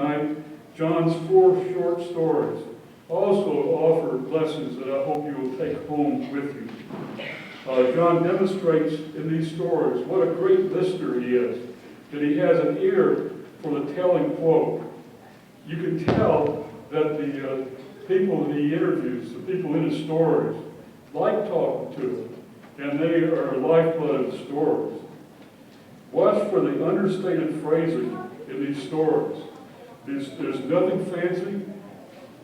tonight John's 4 short stories also offer lessons that I hope you will take home with you. John demonstrates in these stories what a great listener he is, that he has an ear for the telling quote. You can tell that the people that he interviews, the people in his stories, like talking to him, and they are lifeblood of the stories. Watch for the understated phrasing in these stories. There's nothing fancy.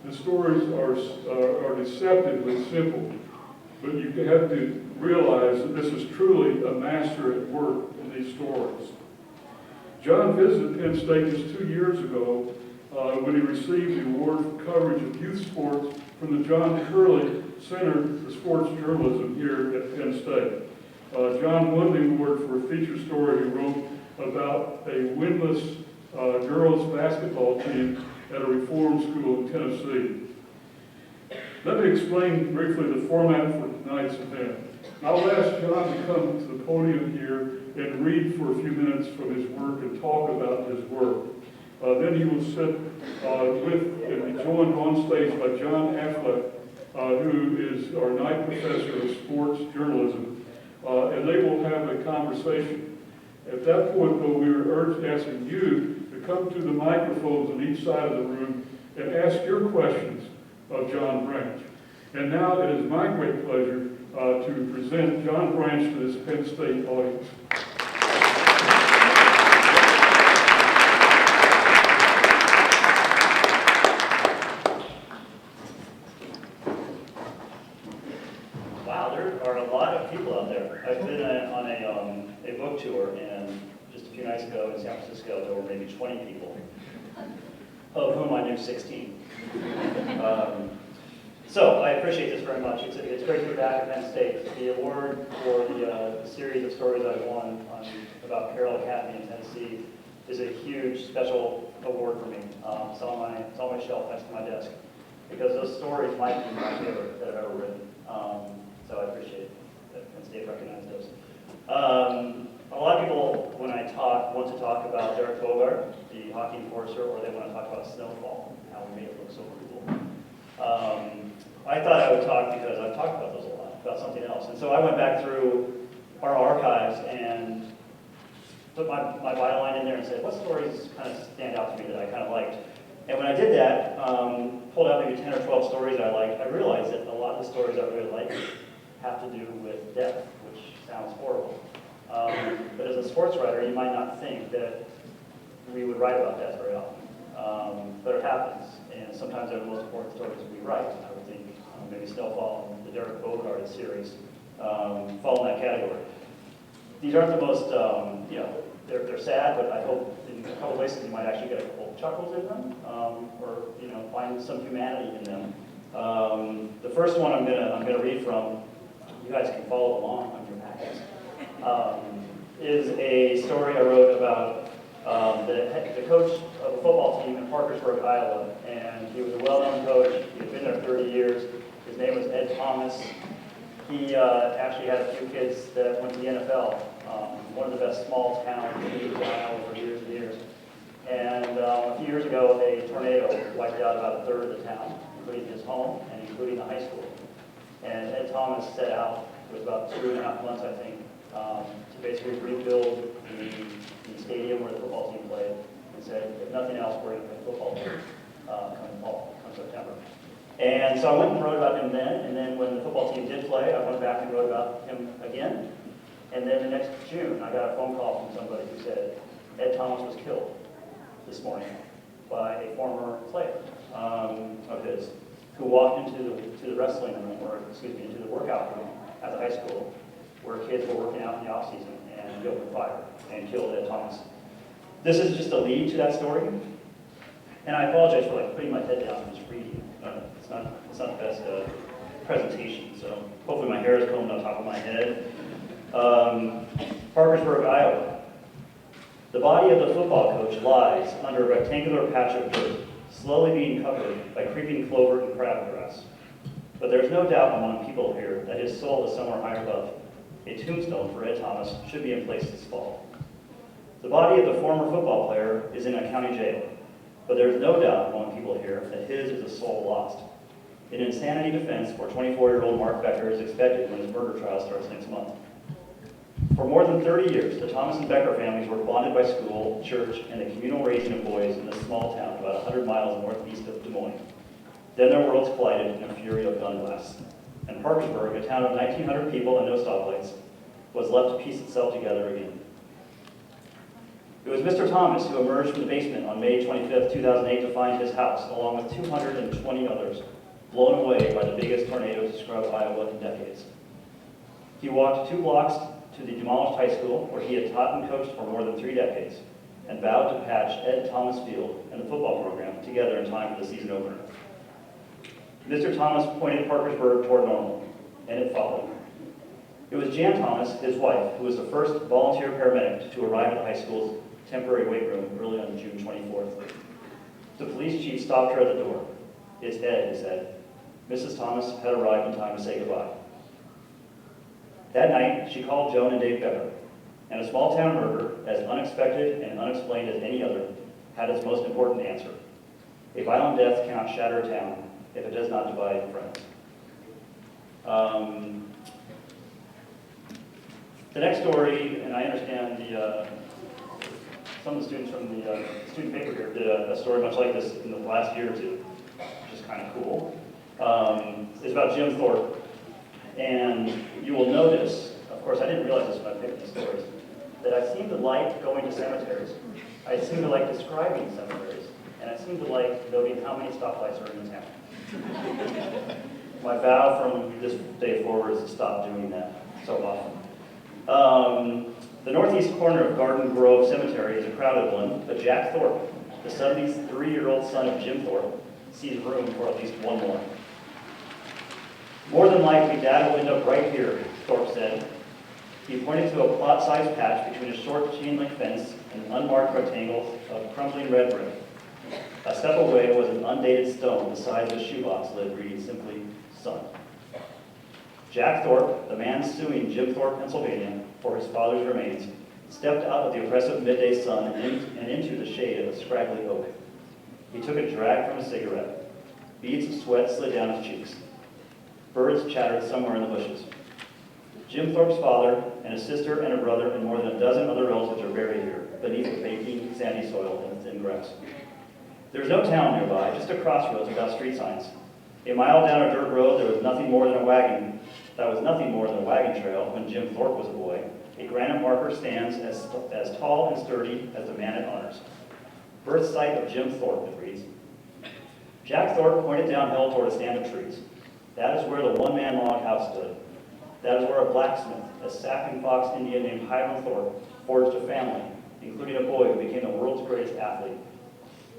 The stories are deceptively simple, but you have to realize that this is truly a master at work in these stories. John visited Penn State just 2 years ago when he received the award for coverage of youth sports from the John Curley Center for Sports Journalism here at Penn State. John won the award for a feature story he wrote about a winless girls basketball team at a reform school in Tennessee. Let me explain briefly the format for tonight's event. I'll ask John to come to the podium here and read for a few minutes from his work and talk about his work. Then he will sit and be joined on stage by John Affleck, who is our night professor of sports journalism, and they will have a conversation. At that point, though, we are asking you to come to the microphones on each side of the room and ask your questions of John Branch. And now it is my great pleasure to present John Branch to this Penn State audience. Wow, there are a lot of people out there. I've been on a book tour, and just a few nights ago in San Francisco, there were maybe 20 people, of whom I knew 16. So I appreciate this very much. It's great to be back at Penn State. The award for the series of stories I've won about Carroll Academy in Tennessee is a huge, special award for me. It's on my shelf next to my desk, because those stories might be my favorite that I've ever written. So I appreciate that Penn State recognized those. A lot of people, when I talk, want to talk about Derek Bogart, the hockey enforcer, or they want to talk about snowfall, how we made it look so cool. I thought I would talk, because I've talked about those a lot, about something else. And so I went back through our archives and put my byline in there and said, what stories kind of stand out to me that I kind of liked? And when I did that, pulled out maybe 10 or 12 stories I liked, I realized that a lot of the stories I really like have to do with death, which sounds horrible. But as a sports writer, you might not think that we would write about death very often. But it happens, and sometimes they're the most important stories we write. I would think maybe Snowfall and the Derek Bogart series fall in that category. These aren't the most, they're sad, but I hope in a couple places you might actually get a couple chuckles in them, or find some humanity in them. The first one I'm gonna read from, you guys can follow along on your packets, is a story I wrote about the coach of a football team in Parkersburg, Iowa, and he was a well-known coach. He had been there 30 years. His name was Ed Thomas. He actually had a few kids that went to the NFL. One of the best small towns in Iowa for years and years. And a few years ago, a tornado wiped out about a third of the town, including his home and including the high school. And Ed Thomas set out, it was about 2.5 months, I think, to basically rebuild the stadium where the football team played, and said, if nothing else, we're going to play football here come September. And so I went and wrote about him then, and then when the football team did play, I went back and wrote about him again. And then the next June, I got a phone call from somebody who said, Ed Thomas was killed this morning by a former player of his, who walked into the wrestling room, into the workout room at the high school, where kids were working out in the off season, and he opened fire and killed Ed Thomas. This is just a lead to that story, and I apologize for putting my head down and just reading. It's not the best presentation, so hopefully my hair is combed on top of my head. Parkersburg, Iowa. The body of the football coach lies under a rectangular patch of dirt, slowly being covered by creeping clover and crabgrass. But there's no doubt among people here that his soul is somewhere higher above. A tombstone for Ed Thomas should be in place this fall. The body of the former football player is in a county jail, but there's is no doubt among people here that his is a soul lost. An insanity defense for 24-year-old Mark Becker is expected when his murder trial starts next month. For more than 30 years, the Thomas and Becker families were bonded by school, church, and the communal raising of boys in this small town about 100 miles northeast of Des Moines. Then their worlds collided in a fury of gun blasts, and Parkersburg, a town of 1,900 people and no stoplights, was left to piece itself together again. It was Mr. Thomas who emerged from the basement on May 25, 2008 to find his house, along with 220 others, blown away by the biggest tornado to scrub Iowa in decades. He walked 2 blocks to the demolished high school, where he had taught and coached for more than 3 decades, and vowed to patch Ed Thomas Field and the football program together in time for the season opener. Mr. Thomas pointed Parkersburg toward normal, and it followed. It was Jan Thomas, his wife, who was the first volunteer paramedic to arrive at the high school's temporary weight room early on June 24th. The police chief stopped her at the door. "It's Ed," he said. Mrs. Thomas had arrived in time to say goodbye. That night, she called Joan and Dave Becker, and a small-town murder, as unexpected and unexplained as any other, had its most important answer. A violent death cannot shatter a town if it does not divide friends. The next story, and I understand some of the students from the student paper here did a story much like this in the last year or two, which is kind of cool. It's about Jim Thorpe. And you will notice, of course, I didn't realize this when I picked these stories, that I seem to like going to cemeteries. I seem to like describing cemeteries. And I seem to like noting how many stoplights are in the town. My vow from this day forward is to stop doing that so often. The northeast corner of Garden Grove Cemetery is a crowded one, but Jack Thorpe, the 73-year-old son of Jim Thorpe, sees room for at least one more. "More than likely, Dad will end up right here," Thorpe said. He pointed to a plot-sized patch between a short chain-link fence and unmarked rectangles of crumbling red brick. A step away was an undated stone the size of a shoebox lid reading simply, "Son." Jack Thorpe, the man suing Jim Thorpe, Pennsylvania, for his father's remains, stepped out of the oppressive midday sun and into the shade of a scraggly oak. He took a drag from a cigarette. Beads of sweat slid down his cheeks. Birds chattered somewhere in the bushes. Jim Thorpe's father and a sister and a brother and more than a dozen other relatives are buried here, beneath the baking, sandy soil and thin grass. There's no town nearby, just a crossroads without street signs. A mile down a dirt road, there was nothing more than a wagon. That was nothing more than a wagon trail when Jim Thorpe was a boy. A granite marker stands as tall and sturdy as the man it honors. "Birth site of Jim Thorpe," it reads. Jack Thorpe pointed downhill toward a stand of trees. That is where the one-man log house stood. That is where a blacksmith, a Sapping Fox Indian named Hiram Thorpe, forged a family, including a boy who became the world's greatest athlete.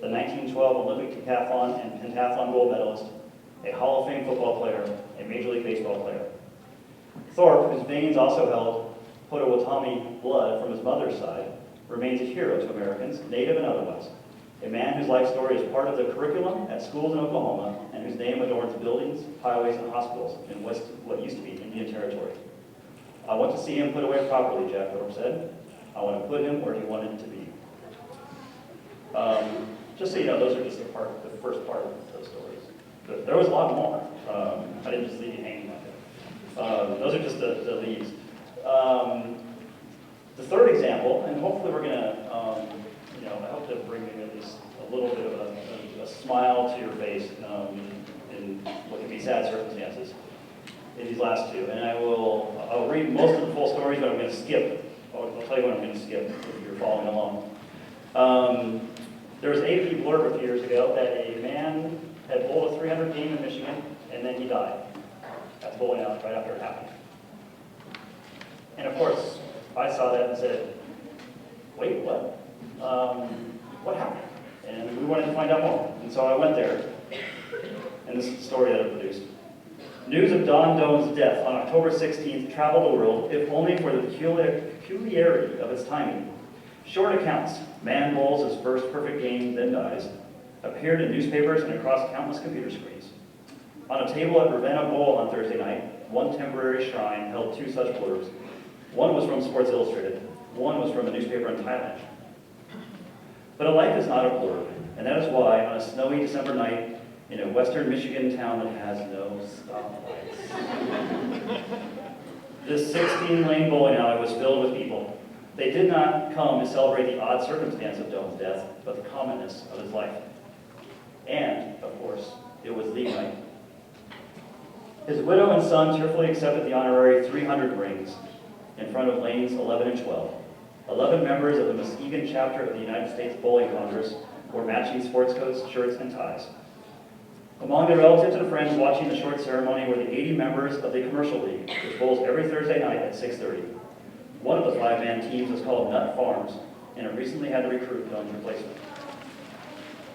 The 1912 Olympic decathlon and pentathlon gold medalist, a Hall of Fame football player, a Major League Baseball player. Thorpe, whose veins also held Potawatomi blood from his mother's side, remains a hero to Americans, native and otherwise. A man whose life story is part of the curriculum at schools in Oklahoma and whose name adorns buildings, highways, and hospitals in what used to be Indian Territory. "I want to see him put away properly," Jack Thorpe said. "I want to put him where he wanted to be." Just so you know, those are just the first part of those stories. But there was a lot more. I didn't just leave you hanging like that. Those are just the leads. The third example, and hopefully we're going to, I hope to bring maybe at least a little bit of a smile to your face in what can be sad circumstances in these last two. And I'll read most of the full stories, but I'm going to skip. I'll tell you what I'm going to skip if you're following along. There was an AP blurb a few years ago that a man had bowled a 300 game in Michigan, and then he died. That's bowling out right after it happened. And of course, I saw that and said, "Wait, what? What happened?" And we wanted to find out more. And so I went there, and this is the story that I produced. News of Don Doan's death on October 16th traveled the world, if only for the peculiarity of its timing. Short accounts, man bowls his first perfect game, then dies, appeared in newspapers and across countless computer screens. On a table at Ravenna Bowl on Thursday night, one temporary shrine held two such blurbs. One was from Sports Illustrated, one was from a newspaper in Thailand. But a life is not a blurb, And that is why, on a snowy December night in a western Michigan town that has no stoplights, this 16-lane bowling alley was filled with people. They did not come to celebrate the odd circumstance of Doan's death, but the commonness of his life. And, of course, it was league night. His widow and son tearfully accepted the honorary 300 rings in front of lanes 11 and 12. 11 members of the Muskegon chapter of the United States Bowling Congress wore matching sports coats, shirts, and ties. Among the relatives and friends watching the short ceremony were the 80 members of the Commercial League, which bowls every Thursday night at 6:30. One of the 5-man teams was called Nut Farms, and it recently had to recruit Doan's replacement.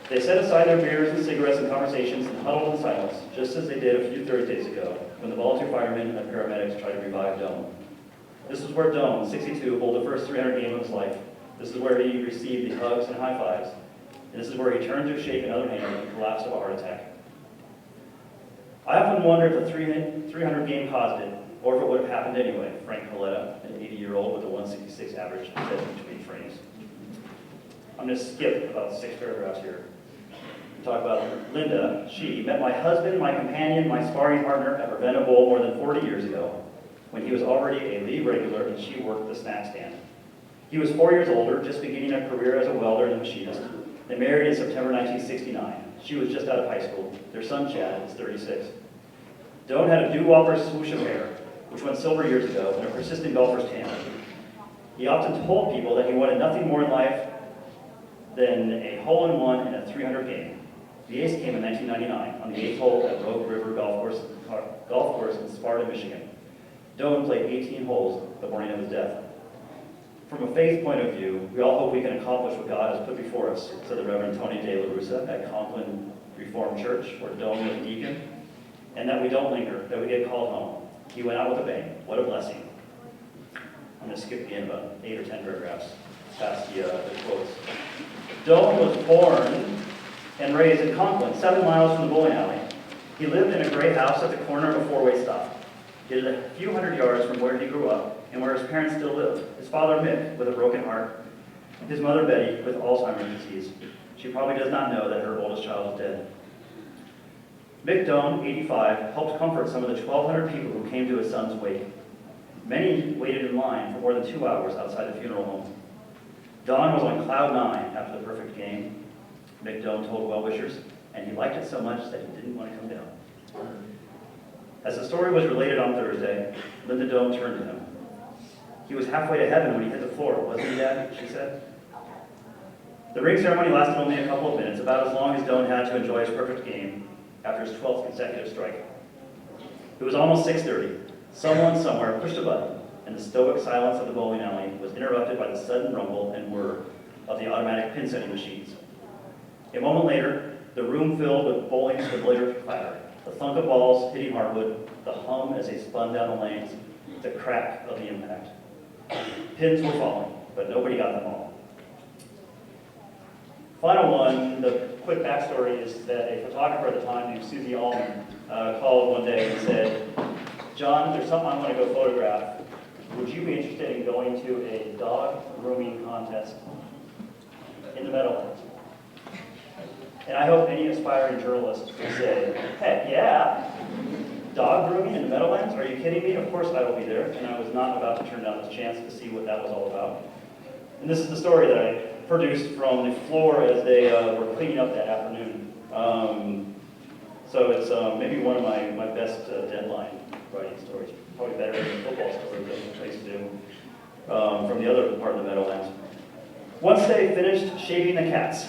They set aside their beers and cigarettes and conversations and huddled in silence, just as they did a few Thursdays ago, when the volunteer firemen and the paramedics tried to revive Doan. This is where Doan, 62, bowled the first 300 game of his life. This is where he received the hugs and high fives. And this is where he turned to shake another hand and collapsed of a heart attack. I often wonder if the 300 game caused it, or if it would have happened anyway, Frank Coletta, an 80-year-old with a 166 average, said between frames. I'm going to skip about 6 paragraphs here. We talk about Linda. She met my husband, my companion, my sparring partner at Ravenna Bowl more than 40 years ago, when he was already a league regular and she worked the snack stand. He was 4 years older, just beginning a career as a welder and a machinist. They married in September 1969. She was just out of high school. Their son, Chad, is 36. Doan had a doo-wopper swoosh of hair, which went silver years ago, and a persistent golfer's tan. He often told people that he wanted nothing more in life than a hole-in-one in a 300 game. The ace came in 1999 on the 8th hole at Rogue River Golf Course in Sparta, Michigan. Doan played 18 holes the morning of his death. From a faith point of view, we all hope we can accomplish what God has put before us, said the Reverend Tony De La Russa at Conklin Reformed Church, where Doan was a deacon, and that we don't linger, that we get called home. He went out with a bang. What a blessing. I'm going to skip again about 8 or 10 paragraphs past the quotes. Doan was born and raised in Conklin, 7 miles from the bowling alley. He lived in a gray house at the corner of a 4-way stop. He lived a few hundred yards from where he grew up and where his parents still live. His father, Mick, with a broken heart. His mother, Betty, with Alzheimer's disease. She probably does not know that her oldest child is dead. Mick Doan, 85, helped comfort some of the 1,200 people who came to his son's wake. Many waited in line for more than 2 hours outside the funeral home. Don was on cloud 9 after the perfect game, Mick Doan told well-wishers, and he liked it so much that he didn't want to come down. As the story was related on Thursday, Linda Doan turned to him. He was halfway to heaven when he hit the floor, wasn't he, Dad? She said. The ring ceremony lasted only a couple of minutes, about as long as Doan had to enjoy his perfect game after his 12th consecutive strike. It was almost 6:30. Someone somewhere pushed a button, and the stoic silence of the bowling alley was interrupted by the sudden rumble and whir of the automatic pin-setting machines. A moment later, the room filled with bowling swiveler clatter, the thunk of balls hitting hardwood, the hum as they spun down the lanes, the crack of the impact. Pins were falling, but nobody got them all. Final one, the quick backstory is that a photographer at the time named Susie Allman called one day and said, "John, there's something I want to go photograph. Would you be interested in going to a dog grooming contest in the Meadowlands?" And I hope any aspiring journalist would say, "Heck yeah! Dog grooming in the Meadowlands? Are you kidding me? Of course I will be there." And I was not about to turn down this chance to see what that was all about. And this is the story that I produced from the floor as they were cleaning up that afternoon. So it's maybe one of my best deadline writing stories. Probably better than the football story that I used to do from the other part of the Meadowlands. Once they finished shaving the cats,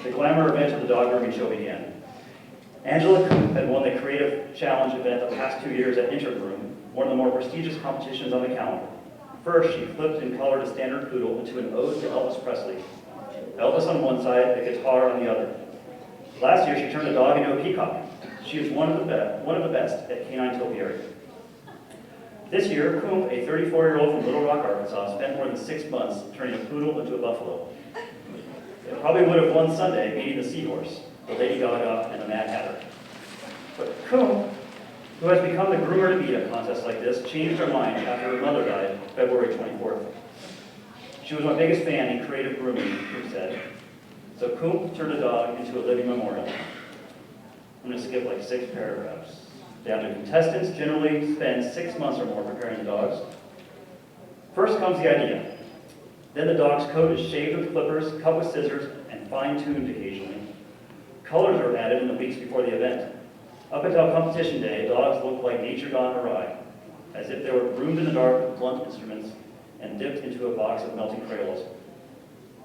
the glamour event of the dog grooming show began. Angela Coop had won the Creative Challenge event the past 2 years at Intergroom, one of the more prestigious competitions on the calendar. First, she flipped and colored a standard poodle into an ode to Elvis Presley. Elvis on one side, the guitar on the other. Last year, she turned a dog into a peacock. She is one of the best at canine topiary. This year, Coop, a 34-year-old from Little Rock, Arkansas, spent more than 6 months turning a poodle into a buffalo. It probably would have won Sunday beating the Seahorse, the Lady Gaga, and the Mad Hatter. But Coop, who has become the groomer to beat a contest like this, changed her mind after her mother died February 24th. She was my biggest fan in creative grooming, Coop said. So Coombe turned the dog into a living memorial. I'm going to skip like 6 paragraphs. The active contestants generally spend 6 months or more preparing the dogs. First comes the idea. Then the dog's coat is shaved with clippers, cut with scissors, and fine-tuned occasionally. Colors are added in the weeks before the event. Up until competition day, dogs look like nature gone awry, as if they were groomed in the dark with blunt instruments and dipped into a box of melting Crayolas.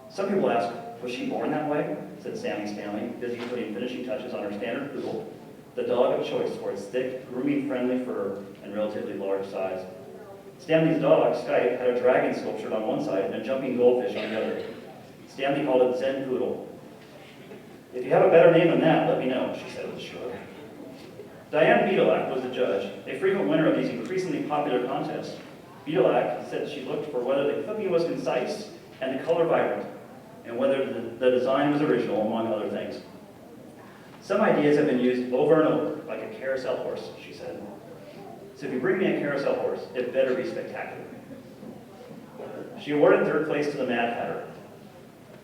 Some people ask, was she born that way? Said Sammy Stanley, busy putting finishing touches on her standard poodle, the dog of choice for its thick, grooming-friendly fur and relatively large size. Stanley's dog, Skype, had a dragon sculptured on one side and a jumping goldfish on the other. Stanley called it Zen Poodle. If you have a better name than that, let me know, she said with a shrug. Diane Beadleack was the judge, a frequent winner of these increasingly popular contests. Beadleack said she looked for whether the clipping was concise and the color vibrant, and whether the design was original, among other things. Some ideas have been used over and over, like a carousel horse, she said. So if you bring me a carousel horse, it better be spectacular. She awarded 3rd place to the Mad Hatter,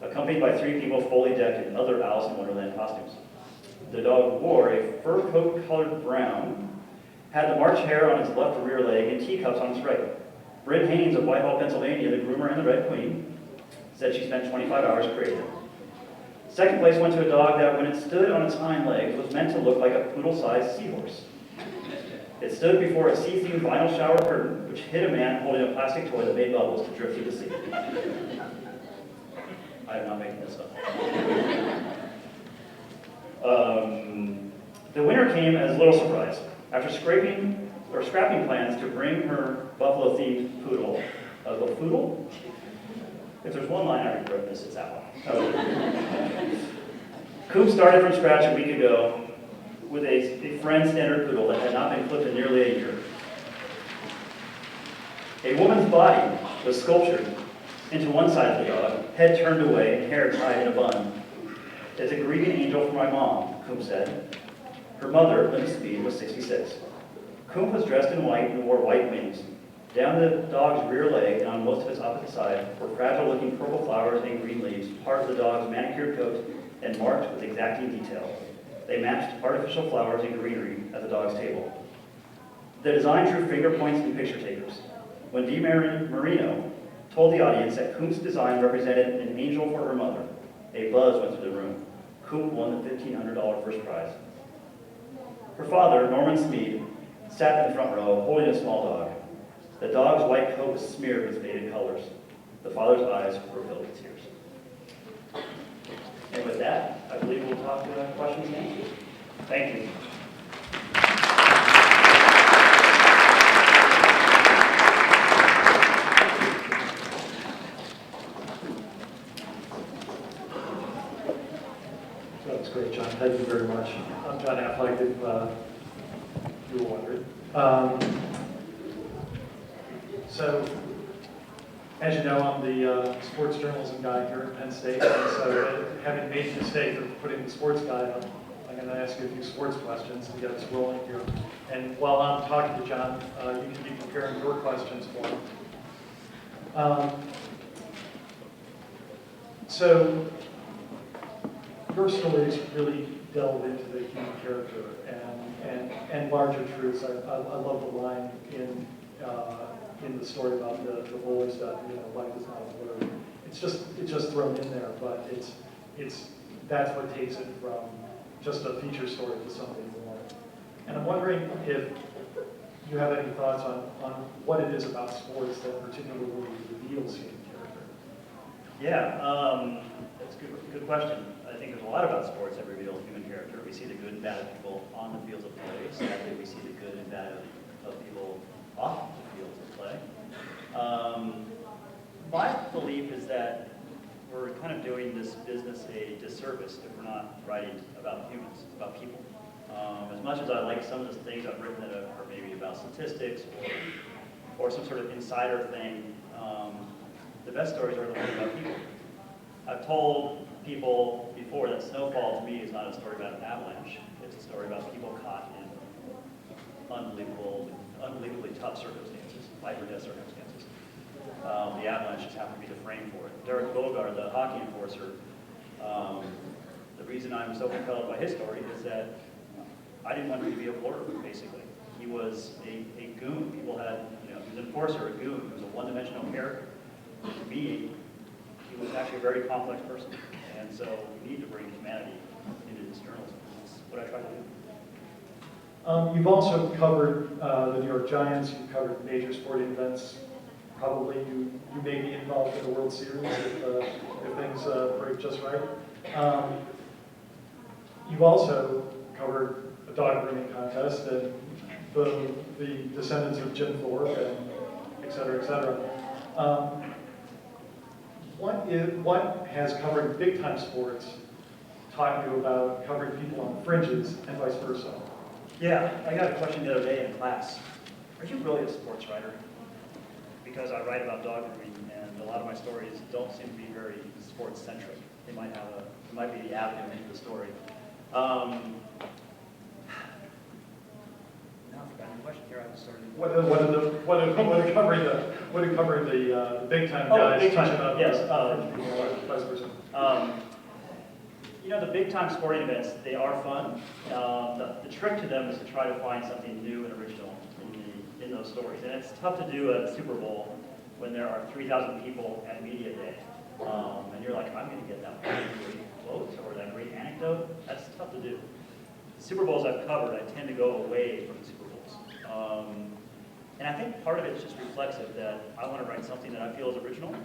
accompanied by 3 people fully decked in other Alice in Wonderland costumes. The dog wore a fur coat colored brown, had the March hare on its left rear leg and teacups on its right. Bryn Haynes of Whitehall, Pennsylvania, the groomer and the Red Queen, said she spent 25 hours creating it. 2nd place went to a dog that, when it stood on its hind legs, was meant to look like a poodle-sized seahorse. It stood before a see-through vinyl shower curtain, which hid a man holding a plastic toy that made bubbles to drift through the sea. I am not making this up. The winner came as a little surprise. After scrapping plans to bring her buffalo-themed poodle, a poodle? If there's one line I regret this, it's that one. Coop started from scratch a week ago with a friend standard poodle that had not been clipped in nearly a year. A woman's body was sculptured into one side of the dog, head turned away and hair tied in a bun. It's a grieving angel for my mom, Coop said. Her mother, Linda Speed, was 66. Coop was dressed in white and wore white wings. Down the dog's rear leg and on most of its opposite side were fragile-looking purple flowers and green leaves, part of the dog's manicured coat and marked with exacting detail. They matched artificial flowers and greenery at the dog's table. The design drew finger points and picture takers. When Dee Marino told the audience that Coop's design represented an angel for her mother, a buzz went through the room. Coop won the $1,500 first prize. Her father, Norman Smead, sat in the front row holding a small dog. The dog's white coat was smeared with faded colors. The father's eyes were filled with tears. And with that, I believe we'll talk to questions and answers. Thank you. That's great, John. Thank you very much. I'm John Affleck, if you were wondering. So, as you know, I'm the sports journalism guy here at Penn State, and so having made the mistake of putting the sports guy on, I'm going to ask you a few sports questions to get us rolling here. And while I'm talking to John, you can be preparing your questions for him. So, your stories really delve into the human character and larger truths. I love the line in the story about the bully stuff. You know, life is not a blur. It's just thrown in there, but that's what takes it from just a feature story to something more. And I'm wondering if you have any thoughts on what it is about sports that particularly reveals human character. Yeah, that's a good question. I think there's a lot about sports that reveal human character. We see the good and bad of people on the fields of play. Sadly, we see the good and bad of people off the fields of play. My belief is that we're kind of doing this business a disservice if we're not writing about humans, about people. As much as I like some of the things I've written that are maybe about statistics or some sort of insider thing, the best stories are the ones about people. I've told people before that snowfall to me is not a story about an avalanche. It's a story about people caught in unbelievably tough circumstances, life or death circumstances. The avalanche just happened to be the frame for it. Derek Bogard, the hockey enforcer, The reason I'm so compelled by his story is that I didn't want him to be a blur, basically. He was a goon. People had, he was an enforcer, a goon. He was a one-dimensional character. To me, he was actually a very complex person. And so we need to bring humanity into this journalism. That's what I try to do. You've also covered the New York Giants. You've covered major sporting events. Probably you may be involved in the World Series if things break just right. You've also covered a dog grooming contest and the descendants of Jim Thorpe and et cetera, et cetera. What has covering big time sports taught you about covering people on fringes and vice versa? Yeah, I got a question the other day in class. Are you really a sports writer? Because I write about dog grooming, and a lot of my stories don't seem to be very sports centric. They might have it might be the avenue into the story. Now I forgot your question here. I was starting. What are covering the big time guys? Big time, teaching about yes. vice versa. The big time sporting events, they are fun. The trick to them is to try to find something new and original in those stories. And it's tough to do at the Super Bowl when there are 3,000 people at media day. And you're like, I'm going to get that great quote or that great anecdote. That's tough to do. The Super Bowls I've covered, I tend to go away from the Super Bowls. And I think part of it is just reflexive that I want to write something that I feel is original.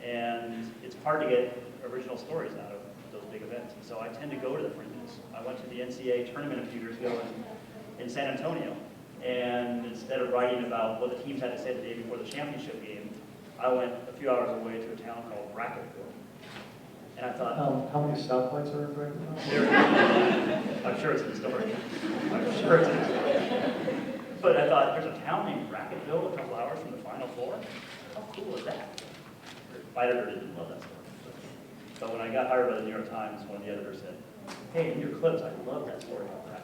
And it's hard to get original stories out of those big events. And so I tend to go to the fringes. I went to the NCAA tournament a few years ago in San Antonio. And instead of writing about what the teams had to say the day before the championship game, I went a few hours away to a town called Racketville. And I thought, How many stoplights are in Racketville? I'm sure it's in the story. I'm sure it's in the story. But I thought, there's a town named Racketville a couple hours from the Final Four? How cool is that? My editor didn't love that story. But when I got hired by the New York Times, one of the editors said, hey, in your clips, I love that story about Racketville.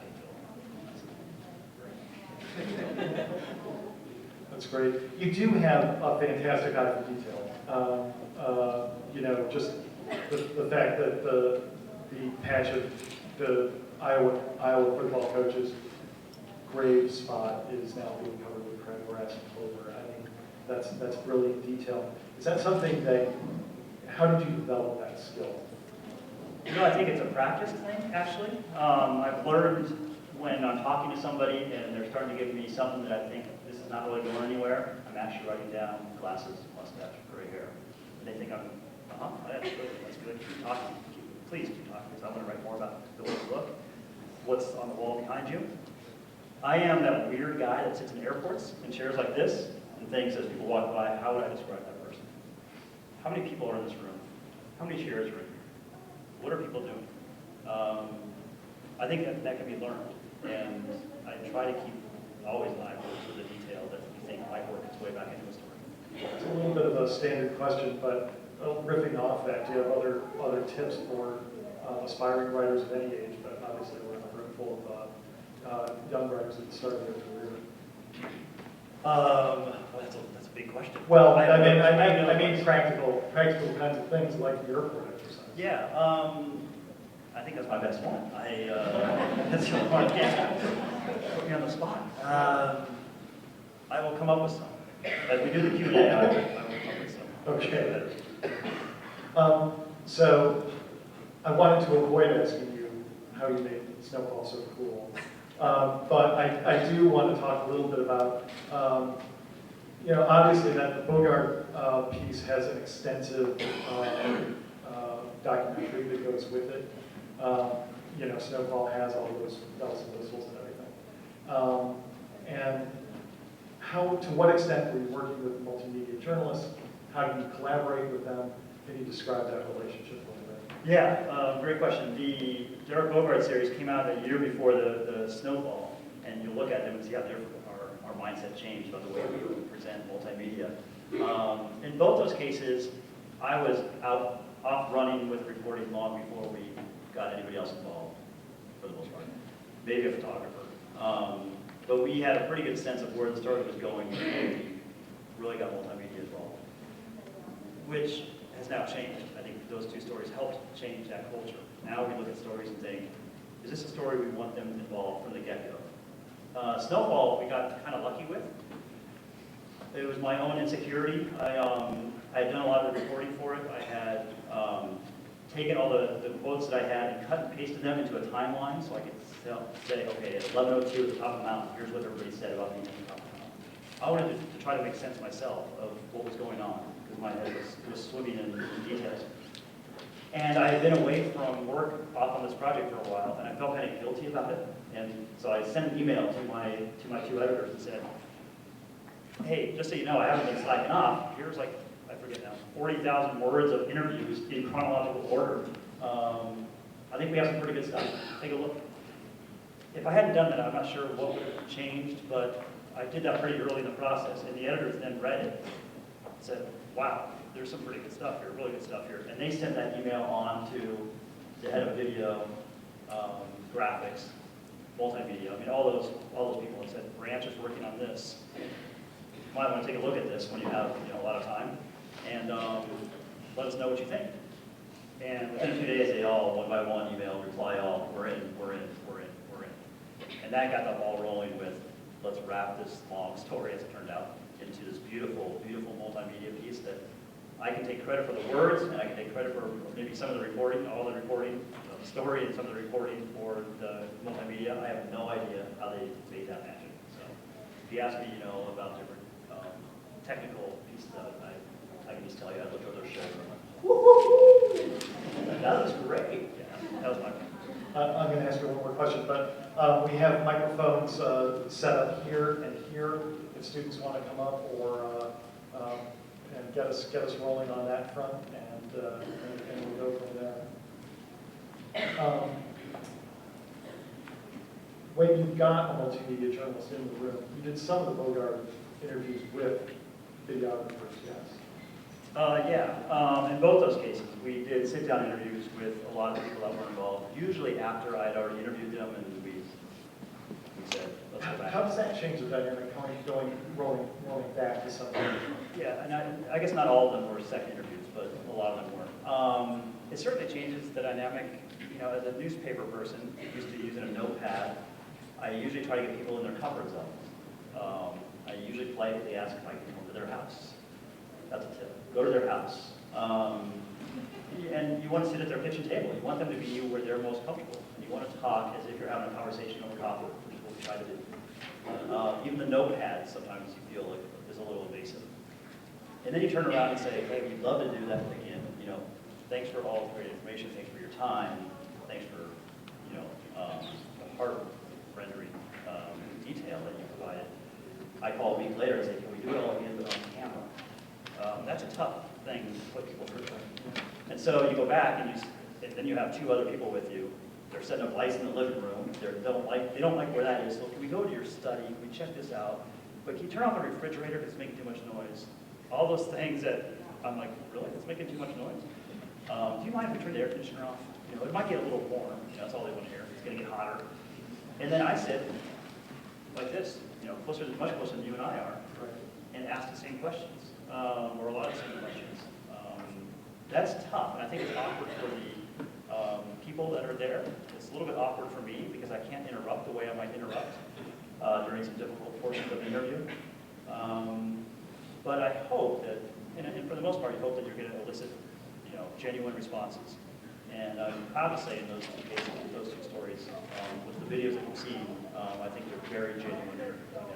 That's great. You do have a fantastic eye for detail. Just the fact that the patch of the Iowa football coach's grave spot is now being covered with crabgrass and clover. I mean, that's brilliant detail. Is that something that, how did you develop that skill? I think it's a practice thing, actually. I've learned when I'm talking to somebody and they're starting to give me something that I think this is not really going anywhere, I'm actually writing down glasses, mustache, gray hair. And they think I'm, that's good, keep talking. Please keep talking, because I want to write more about the way you look. What's on the wall behind you? I am that weird guy that sits in airports in chairs like this and thinks as people walk by, how would I describe that person? How many people are in this room? How many chairs are in here? What are people doing? I think that can be learned. And I try to keep always an eye for the detail that you think might work its way back into a story. It's a little bit of a standard question, but riffing off that, do you have other tips for aspiring writers of any age? But obviously we're in a room full of young writers that started their career. That's a big question. Well, I mean practical kinds of things like the airport exercise. Yeah, I think that's my best one. That's the only one I can. Put me on the spot. I will come up with some. As we do the Q&A, I will come up with some. Okay. So I wanted to avoid asking you how you made Snowfall so cool. But I do want to talk a little bit about, obviously that the Bogart piece has an extensive documentary that goes with it. Snowfall has all those bells and whistles and everything. And to what extent were you working with multimedia journalists? How do you collaborate with them? Can you describe that relationship a little bit? Yeah, great question. The Derek Bogart series came out a year before the Snowfall, and you look at them and see how our mindset changed about the way we present multimedia. In both those cases, I was off running with reporting long before we got anybody else involved, for the most part. Maybe a photographer. But we had a pretty good sense of where the story was going before we really got multimedia involved, which has now changed. I think those two stories helped change that culture. Now we look at stories and think, is this a story we want them involved from the get-go? Snowfall, we got kind of lucky with. It was my own insecurity. I had done a lot of the reporting for it. I had taken all the quotes that I had and cut and pasted them into a timeline so I could say, okay, at 11:02 at the top of the mountain, here's what everybody said about me at the top of the mountain. I wanted to try to make sense myself of what was going on, because my head was swimming in details. And I had been away from work off on this project for a while, and I felt kind of guilty about it. And so I sent an email to my two editors and said, hey, just so you know, I haven't been slacking off. Here's like, I forget now, 40,000 words of interviews in chronological order. I think we have some pretty good stuff. Take a look. If I hadn't done that, I'm not sure what would have changed, but I did that pretty early in the process, and the editors then read it and said, wow, there's some pretty good stuff here, really good stuff here. And they sent that email on to the head of video, graphics, multimedia. I mean, all those people, and said, Branch is working on this. You might want to take a look at this when you have a lot of time, and let us know what you think. And within a few days, they all, one by one, emailed, reply all, we're in, we're in, we're in, we're in. And that got the ball rolling with, let's wrap this long story, as it turned out, into this beautiful, beautiful multimedia piece that I can take credit for the words, and I can take credit for maybe some of the reporting, all the reporting, the story, and some of the reporting for the multimedia. I have no idea how they made that magic. So if you ask me, about different technical pieces of it, I can just tell you, I looked over their shoulder and went, woo-hoo-hoo! That was great. Yeah, that was my I'm going to ask you one more question, but we have microphones set up here and here if students want to come up or and get us rolling on that front, and we'll go from there. When you've got a multimedia journalist in the room, you did some of the Bogart interviews with videographers, yes? In both those cases, we did sit-down interviews with a lot of people that were involved, usually after I'd already interviewed them, and we said, let's go back. How does that change the dynamic, rolling back to something? Yeah, and I guess not all of them were second interviews, but a lot of them were. It certainly changes the dynamic. As a newspaper person, used to using a notepad, I usually try to get people in their comfort zones. I usually politely ask if I can come to their house. That's a tip. Go to their house. And you want to sit at their kitchen table. You want them to be where they're most comfortable. And you want to talk as if you're having a conversation over coffee, which is what we try to do. Even the notepad sometimes you feel like is a little invasive. And then you turn around and say, hey, we'd love to do that again. Thanks for all the great information. Thanks for your time. Thanks for, the heart-rendering detail that you provided. I call a week later and say, can we do it all again but on camera? That's a tough thing to put people through. And so you go back and then you have two other people with you. They're setting up lights in the living room. They don't like where that is. So can we go to your study? Can we check this out? But can you turn off the refrigerator if it's making too much noise? All those things that I'm like, really? It's making too much noise? Do you mind if we turn the air conditioner off? It might get a little warm. That's all they want to hear. It's going to get hotter. And then I sit like this, much closer than you and I are, and ask the same questions, or a lot of the same questions. That's tough, and I think it's awkward for the people that are there. It's a little bit awkward for me because I can't interrupt the way I might interrupt during some difficult portions of the interview. But I hope that, and for the most part, you hope that you're going to elicit, genuine responses. And I'm proud to say in those two cases, those two stories, with the videos that you've seen, I think they're very genuine.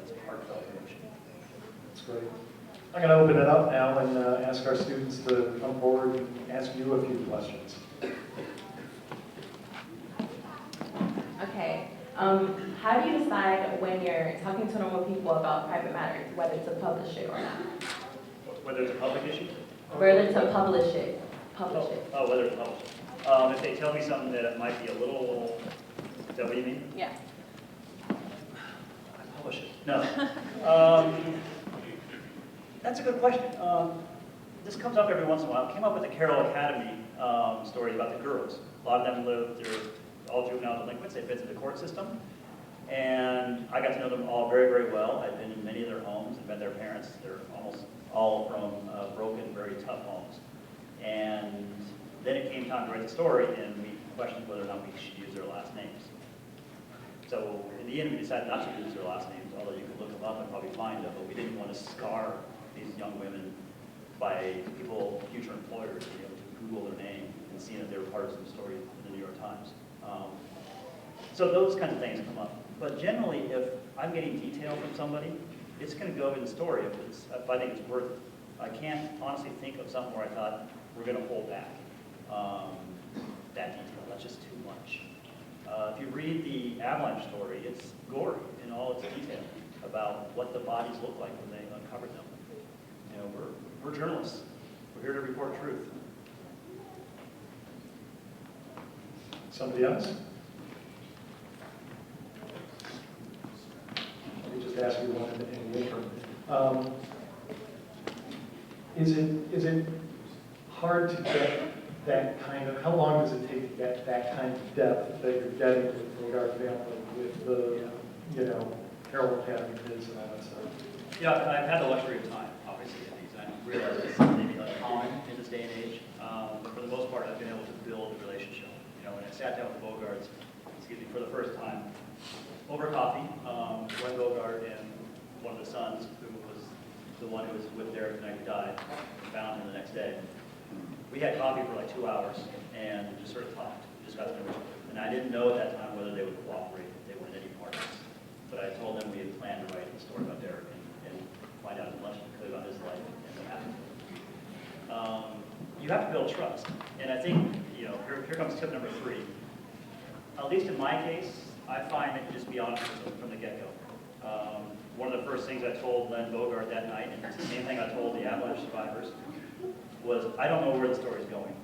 It's a heartfelt emotion. That's great. I'm going to open it up now and ask our students to come forward and ask you a few questions. Okay. How do you decide when you're talking to normal people about private matters, whether to publish it or not? Whether it's a public issue? Whether to publish it. Publish it. Oh, whether to publish it. If they tell me something that might be a little, is that what you mean? Yeah. I publish it. No. That's a good question. This comes up every once in a while. It came up with the Carroll Academy story about the girls. A lot of them they're all juvenile delinquents. They've been through the court system. And I got to know them all very, very well. I've been in many of their homes and met their parents. They're almost all from broken, very tough homes. And then it came time to write the story, and we questioned whether or not we should use their last names. So in the end, we decided not to use their last names, although you could look them up and probably find them, but we didn't want to scar these young women by people, future employers, being able to Google their name and seeing that they were part of some story in the New York Times. So those kinds of things come up. But generally, if I'm getting detail from somebody, it's going to go in the story if I think it's worth it. I can't honestly think of something where I thought we're going to hold back that detail. That's just too much. If you read the Avalanche story, it's gory in all its detail about what the bodies look like when they uncovered them. You know, we're journalists. We're here to report truth. Somebody else? Let me just ask you one in the interim. Is it hard to get that kind of, how long does it take to get that kind of depth that you're getting with regard family, with the, you know, Carroll Academy kids and all that stuff? Yeah, I've had the luxury of time, obviously, in these. I realize it's maybe uncommon in this day and age, but for the most part, I've been able to build a relationship. You know, when I sat down with Bogarts, for the first time, over coffee, Glenn Bogart and one of the sons, who was the one who was with Derek the night he died, found him the next day. We had coffee for like 2 hours and just sort of talked, just got to know each other. And I didn't know at that time whether they would cooperate, if they wanted any part of this. But I told them we had planned to write a story about Derek and find out as much as we could about his life and what happened. You have to build trust. And I think, you know, here comes tip number 3. At least in my case, I find that you just be honest with them from the get-go. One of the first things I told Len Bogart that night, and it's the same thing I told the Avalanche survivors, was I don't know where the story's going.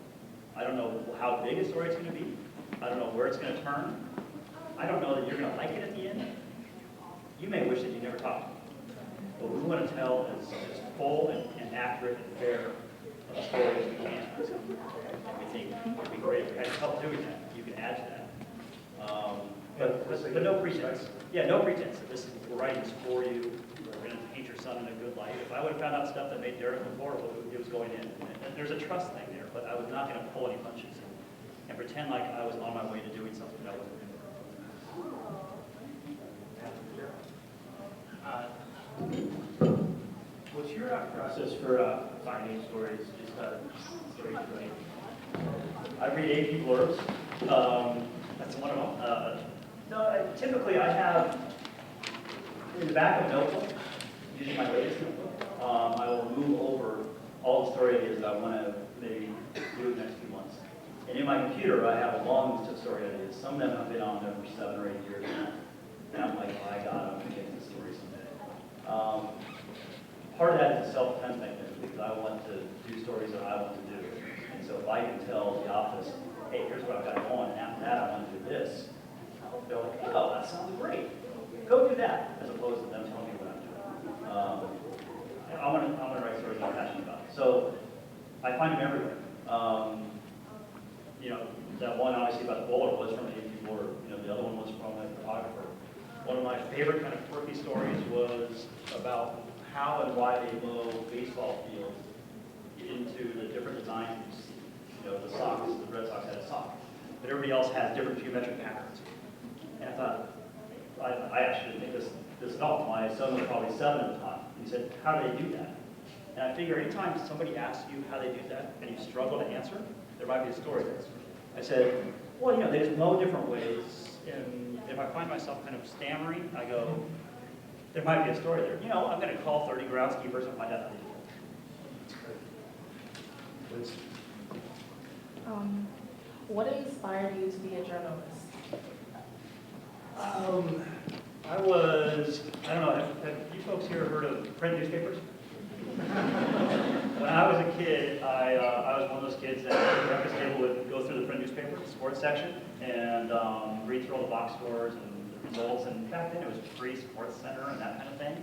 I don't know how big a story it's going to be. I don't know where it's going to turn. I don't know that you're going to like it at the end. You may wish that you never talked to me. But we want to tell as full and accurate and fair a story as we can. We think it would be great if we had help doing that. You can add to that. But no pretense. Yeah, no pretense. We're writing this for you. We're going to paint your son in a good light. If I would have found out stuff that made Derek look horrible, it was going in. And there's a trust thing there, but I was not going to pull any punches and pretend like I was on my way to doing something that I wasn't doing. What's your process for finding stories? Just stories to write? I read AP blurbs. That's one of them. Typically I have in the back of a notebook, usually my latest notebook, I will move over all the story ideas that I want to maybe do in the next few months. And in my computer, I have a long list of story ideas. Some of them have been on there for 7 or 8 years now. And I'm like, oh, I got it, I'm going to get this story someday. Part of that is a self-defense mechanism because I want to do stories that I want to do. And so if I can tell the office, hey, here's what I've got going, and after that I want to do this, they're like, oh, that sounds great. Go do that, as opposed to them telling me what I'm doing. I want to write stories I'm passionate about. So I find them everywhere. You know, that one obviously about the bowler was from AP Blurb. You know, the other one was from a photographer. One of my favorite kind of quirky stories was about how and why they mow baseball fields into the different designs that you see. You know, the Sox, the Red Sox had a sock, but everybody else has different geometric patterns. And I thought, I actually didn't think this at all. My son was probably 7 at the time. And he said, how do they do that? And I figure anytime somebody asks you how they do that and you struggle to answer, there might be a story there. I said, well, you know, they just mow different ways. And if I find myself kind of stammering, I go, there might be a story there. You know, I'm going to call 30 groundskeepers and find out how they do it. What inspired you to be a journalist? I don't know, have you folks here heard of print newspapers? When I was a kid, I was one of those kids that at the breakfast table would go through the print newspaper, the sports section, and read through all the box scores and the results. And back then it was free sports center and that kind of thing.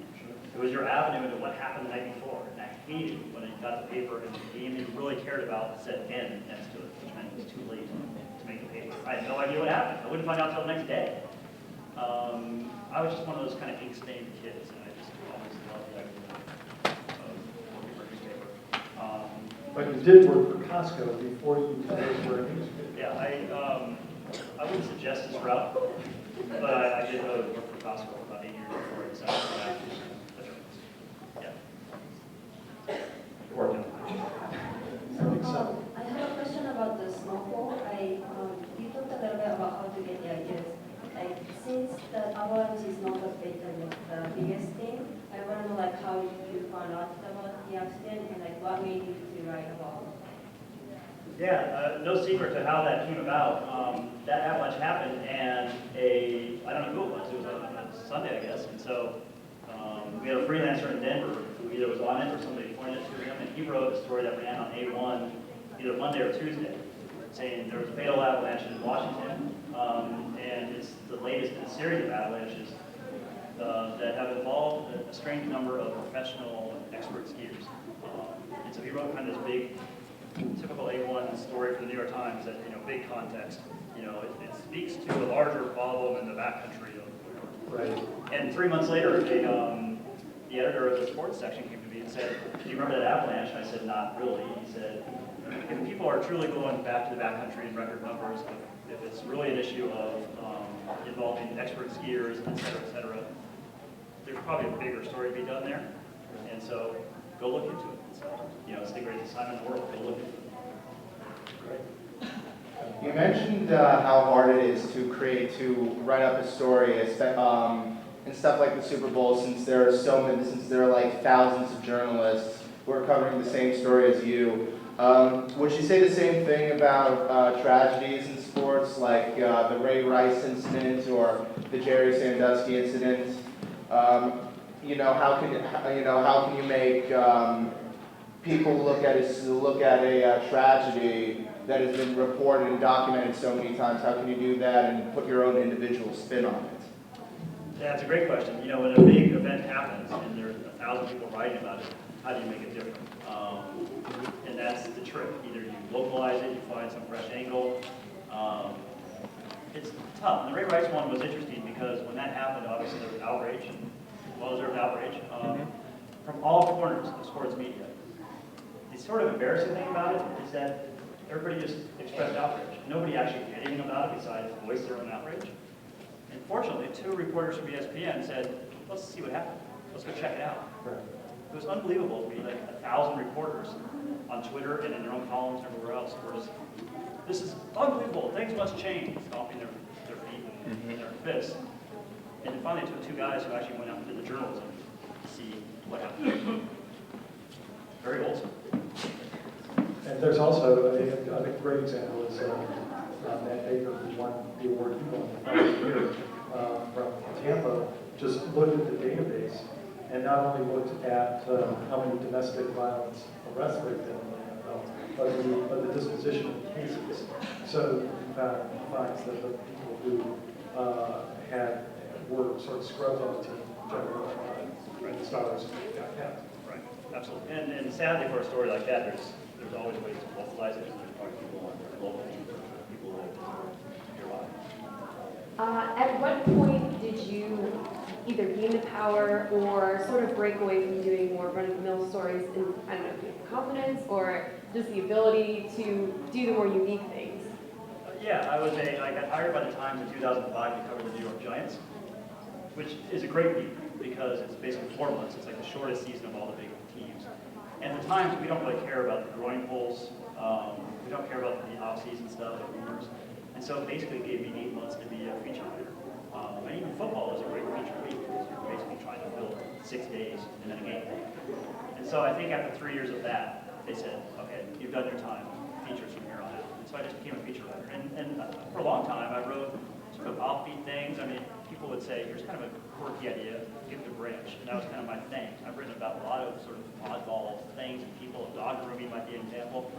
It was your avenue into what happened the night before. And I hated when I got the paper and the game you really cared about said N next to it, which meant it was too late to make the paper. I had no idea what happened. I wouldn't find out until the next day. I was just one of those kind of ink-stained kids, and I just always loved the idea of working for a newspaper. But you did work for Costco before you today were a newspaper. Yeah, I wouldn't suggest this route, but I did go to work for Costco for about 8 years before I decided to go back to the journalist. Yeah. Worked in. I have a question about the snowfall. You talked a little bit about how to get the ideas. Like, since the avalanche is not the biggest thing, I want to know like how you found out about the accident and like what made you to write about it. Yeah, no secret to how that came about. That avalanche happened, and I don't know who it was on a Sunday, I guess, and so we had a freelancer in Denver who either was on it or somebody pointed it to him, and he wrote a story that ran on A1 either Monday or Tuesday, saying there was a fatal avalanche in Washington, and it's the latest in a series of avalanches that have involved a strange number of professional expert skiers. And so he wrote kind of this big, typical A1 story for the New York Times that, big context. It speaks to a larger problem in the backcountry of New York. Right. And 3 months later, the editor of the sports section came to me and said, "Do you remember that avalanche?" And I said, "Not really." He said, "If people are truly going back to the backcountry in record numbers, if it's really an issue of involving expert skiers, et cetera, there's probably a bigger story to be done there. And so go look into it." So, it's the greatest assignment in the world. Go look into it. You mentioned how hard it is to write up a story, and stuff like the Super Bowl, since there are like thousands of journalists who are covering the same story as you. Would you say the same thing about tragedies in sports, like the Ray Rice incident or the Jerry Sandusky incident? How can you make people look at a tragedy that has been reported and documented so many times? How can you do that and put your own individual spin on it? Yeah, that's a great question. When a big event happens and there's 1,000 people writing about it, how do you make it different? And that's the trick. Either you localize it, you find some fresh angle. It's tough. And the Ray Rice one was interesting because when that happened, obviously there was outrage, well-deserved outrage, from all corners of sports media. The sort of embarrassing thing about it is that everybody just expressed outrage. Nobody actually did anything about it besides voice their own outrage. And fortunately, 2 reporters from ESPN said, "Let's see what happened. Let's go check it out." Right. It was unbelievable to me, like 1,000 reporters on Twitter and in their own columns and everywhere else were just, "This is unbelievable, things must change," stomping their feet and their fists. And then finally it took 2 guys who actually went out and did the journalism to see what happened. Very wholesome. And there's also a great example is Matt Baker, who won the award he won the following year from Tampa, just looked at the database and not only looked at how many domestic violence arrests there have been in the NFL, but the disposition of cases. So in fact, he finds that the people who were sort of scrubs on the team, generally, the stars, got kept. Right, absolutely. And sadly for a story like that, there's always ways to localize it, and there's probably people on there locally, people who live nearby. At what point did you either gain the power or sort of break away from doing more run-of-the-mill stories and, I don't know, if you have confidence or just the ability to do the more unique things? Yeah, I got hired by the Times in 2005 to cover the New York Giants, which is a great week because it's basically 4 months. It's like the shortest season of all the big teams. And the Times, we don't really care about the groin pulls. We don't care about the off-season stuff, the rumors. And so it basically gave me 8 months to be a feature writer. And even football is a great feature week because you're basically trying to fill 6 days and then a game. And so I think after 3 years of that, they said, "Okay, you've done your time, features from here on out." And so I just became a feature writer. And for a long time, I wrote sort of offbeat things. I mean, people would say, "Here's kind of a quirky idea, give it a branch." And that was kind of my thing. I've written about a lot of sort of oddball things and people. Dog grooming might be an example.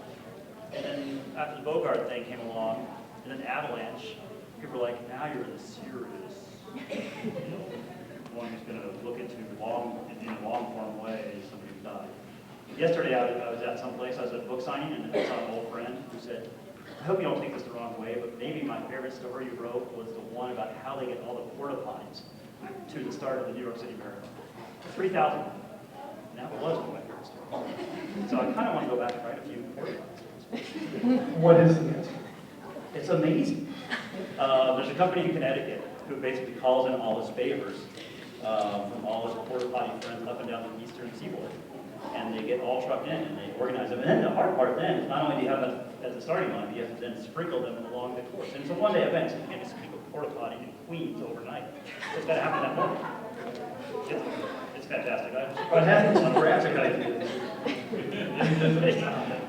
And then after the Bogart thing came along, and then Avalanche, people were like, "Now you're the serious one who's going to look into in a long-form way somebody who died." Yesterday, I was at some place, I was at a book signing, and I saw an old friend who said, "I hope you don't take this the wrong way, but maybe my favorite story you wrote was the one about how they get all the porta potties to the start of the New York City Marathon. 3,000. Now it was one. porta stories. So I kind of want to go back and write a few porta potty stories. What is the answer? It's amazing. There's a company in Connecticut who basically calls in all his favors from all his porta potty friends up and down the eastern seaboard. And they get all trucked in and they organize them. And then the hard part then is not only do you have them as a starting line, but you have to then sprinkle them along the course. And it's a one-day event, so you can't just keep a porta potty in Queens overnight. It's got to happen that morning. It's fantastic. What happens on graphic ideas?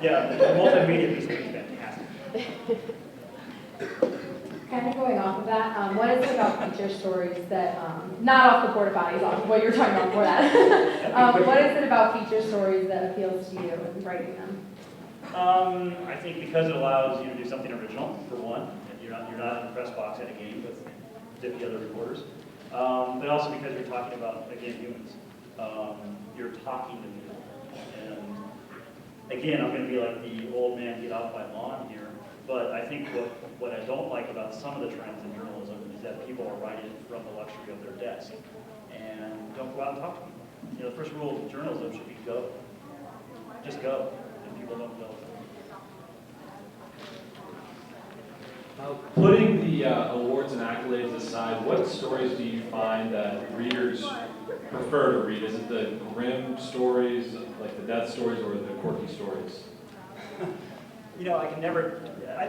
Yeah, the multimedia piece is fantastic. Kind of going off of that, what is it about feature stories that, not off the porta potties, off of what you were talking about before that. What is it about feature stories that appeals to you in writing them? I think because it allows you to do something original, for one. You're not in the press box at a game with 50 other reporters. But also because you're talking about, again, humans. You're talking to people. And again, I'm going to be like the old man get off my lawn here. But I think what I don't like about some of the trends in journalism is that people are writing from the luxury of their desk and don't go out and talk to people. You know, the first rule of journalism should be go. Just go. And people don't go. Putting the awards and accolades aside, what stories do you find that readers prefer to read? Is it the grim stories, like the death stories, or the quirky stories? You know, I can never,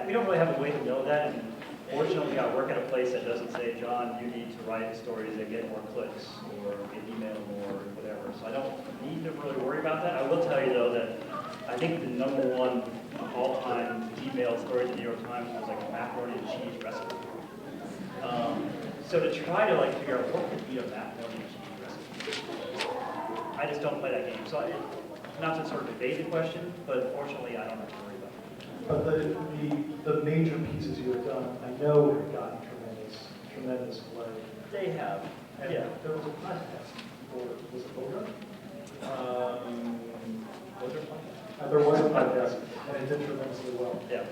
we don't really have a way to know that. And fortunately, I work at a place that doesn't say, John, you need to write stories that get more clicks or get emailed more or whatever. So I don't need to really worry about that. I will tell you, though, that I think the #1 all-time email story in the New York Times was like a macaroni and cheese recipe. So to try to like figure out what could be a macaroni and cheese recipe, I just don't play that game. So not to sort of evade the question, but unfortunately, I don't have to worry about it. But the major pieces you have done, I know have gotten tremendous play. They have, And yeah. there was a podcast, or was it Boga? Was there one? There was a podcast, and it did tremendously well. Yeah,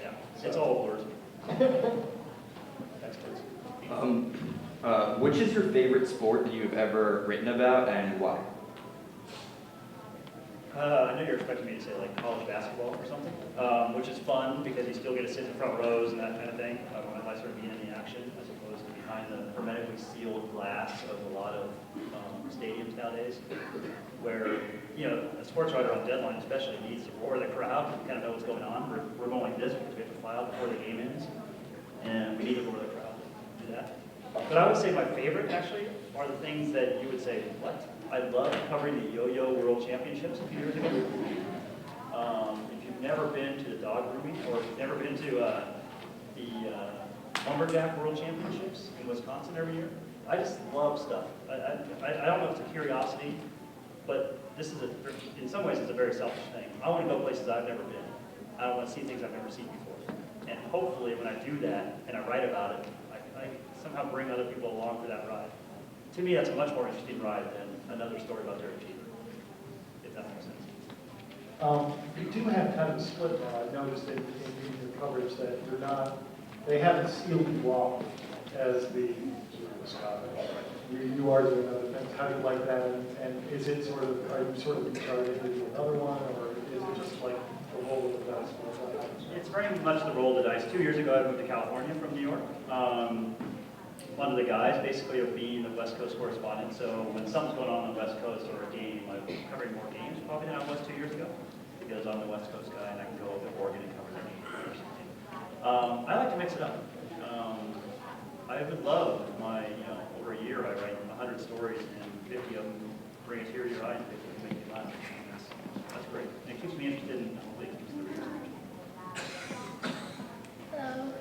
yeah. It's all awards. Experts. Which is your favorite sport that you've ever written about, and why? I know you're expecting me to say like college basketball or something, which is fun because you still get to sit in the front rows and that kind of thing. I like sort of being in the action as opposed to behind the hermetically sealed glass of a lot of stadiums nowadays, where, you know, a sports writer on deadline especially needs to roar the crowd to kind of know what's going on. We're going like this because we have to file before the game ends, and we need to roar the crowd to do that. But I would say my favorite actually are the things that you would say, what? I love covering the Yo-Yo World Championships a few years ago. If you've never been to the dog grooming, or if you've never been to the Lumberjack World Championships in Wisconsin every year, I just love stuff. I don't know if it's a curiosity, but this is in some ways it's a very selfish thing. I want to go places I've never been. I want to see things I've never seen before. And hopefully when I do that and I write about it, I somehow bring other people along for that ride. To me, that's a much more interesting ride than another story about Derek Jeter, if that makes sense. You do have kind of a split now. I noticed in reading your coverage that you're not, they haven't sealed you off as the Scottish. You are doing other things. How do you like that? And is it sort of, are you sort of recharged to do another one, or is it just like the roll of the dice? It's very much the roll of the dice. 2 years ago, I moved to California from New York. One of the guys, basically, of being a West Coast correspondent. So when something's going on the West Coast or a game, I'm covering more games probably than I was 2 years ago, because I'm the West Coast guy and I can go up to Oregon and cover that game or something. I like to mix it up. I would love my, over a year I write 100 stories and 50 of them bring a tear to your eye and 50 of them make you laugh. That's great. And it keeps me interested in, hopefully, it keeps the readers interested. Hello.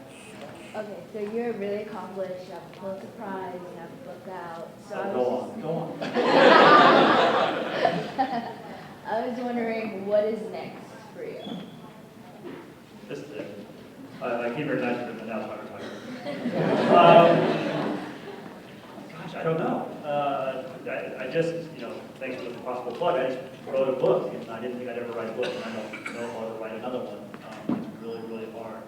Okay, so you're really accomplished, you have a Pulitzer Prize, you have a book out. So Go on. I was wondering, what is next for you? This is it. I came here tonight to announce my retirement. Gosh, I don't know. I just, thanks for the possible plug, I just wrote a book, and I didn't think I'd ever write a book, and I don't know if I'll ever write another one. It's really, really hard.